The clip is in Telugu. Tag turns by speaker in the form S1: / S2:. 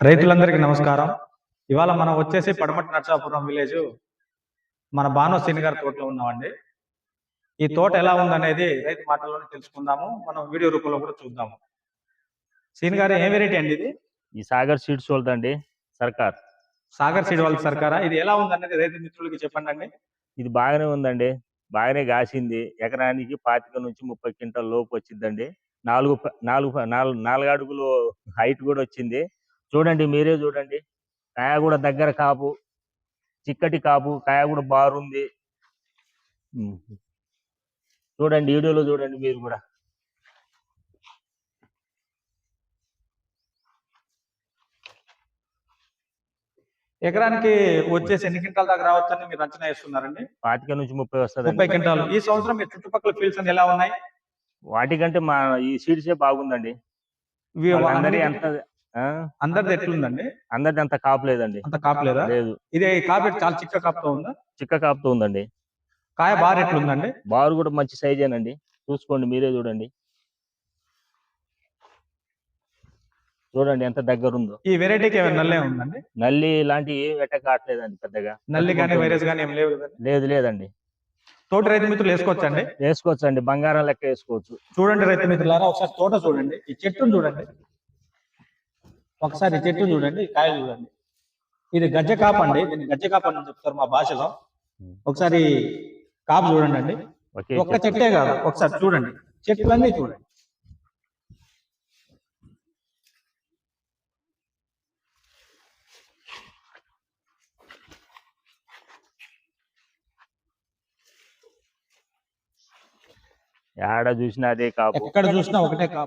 S1: రైతులందరికీ నమస్కారం. ఇవాళ మనం వచ్చేసి పడమటి నర్సాపురం విలేజ్ మన భాను సీని గారి తోటలో ఉన్నామండి. ఈ తోట ఎలా ఉందనేది రైతు మాటల్లోనే తెలుసుకుందాము. మనం వీడియో రూపంలో కూడా చూద్దాము. సీని గారు ఏం వెరైటీ అండి ఇది?
S2: ఈ సాగర్ సీడ్స్ వాళ్ళదండి. సర్కార్
S1: సాగర్ సీడ్ వాళ్ళ సర్కారా? ఇది ఎలా ఉందనేది రైతు మిత్రులకి చెప్పండి అండి.
S2: ఇది బాగానే ఉందండి. బాగానే కాసింది. ఎకరానికి 25 నుంచి 30 క్వింటాల లోపు వచ్చిందండి. 4 అడుగులు హైట్ కూడా వచ్చింది. చూడండి, మీరే చూడండి. కాయ కూడా దగ్గర కాపు, చిక్కటి కాపు, కాయ కూడా బారుంది. చూడండి, వీడియోలో చూడండి మీరు కూడా.
S1: ఎకరానికి వచ్చేసి ఎన్ని క్వింటాల దాకా రావచ్చని మీరు అంచనా వేస్తున్నారండి?
S2: 25 నుంచి 30 వస్తుంది.
S1: 30 క్వింటాలు. ఈ సంవత్సరం మీ చుట్టుపక్కల ఫీల్డ్స్ అన్ని ఎలా ఉన్నాయి?
S2: వాటికంటే మా ఈ సీడ్సే బాగుందండి.
S1: అందరిది ఎట్లుందండి?
S2: అందరిది అంత కాపు లేదండి.
S1: అంత కాపు లేదా?
S2: లేదు.
S1: ఇది కాపు చాలా చిక్క కాపుతో ఉందా?
S2: చిక్క కాపుతో ఉందండి.
S1: కాయ బార్ ఎట్లుందండి?
S2: బారు కూడా మంచి సైజేనండి. చూసుకోండి, మీరే చూడండి. చూడండి ఎంత దగ్గర ఉందో.
S1: ఈ వెరైటీకి ఏమైనా నల్లే ఉందండి?
S2: నల్లి ఇలాంటి ఏం ఎట్ట కావట్లేదండి. పెద్దగా
S1: నల్లి కానీ వైరస్ కానీ ఏం లేవు కదండి?
S2: లేదు, లేదండి.
S1: తోట రైతు మిత్రులు వేసుకోవచ్చండి?
S2: వేసుకోవచ్చండి, బంగారం లెక్క వేసుకోవచ్చు.
S1: చూడండి రైతు మిత్రులారా, ఒకసారి తోట చూడండి, ఈ చెట్టును చూడండి, ఒకసారి చెట్టు చూడండి, కాయలు చూడండి. ఇది గజ్జ కాపు అండి. దీన్ని గజ్జ కాపు అని చెప్తారు మా భాషలో. ఒకసారి కాపు చూడండి అండి. ఒక్క చెట్టే కాదు, ఒకసారి చూడండి, చెట్లన్నీ చూడండి.
S2: ఎక్కడ చూసినా అదే కాపు,
S1: ఎక్కడ చూసినా ఒకటే కాపు.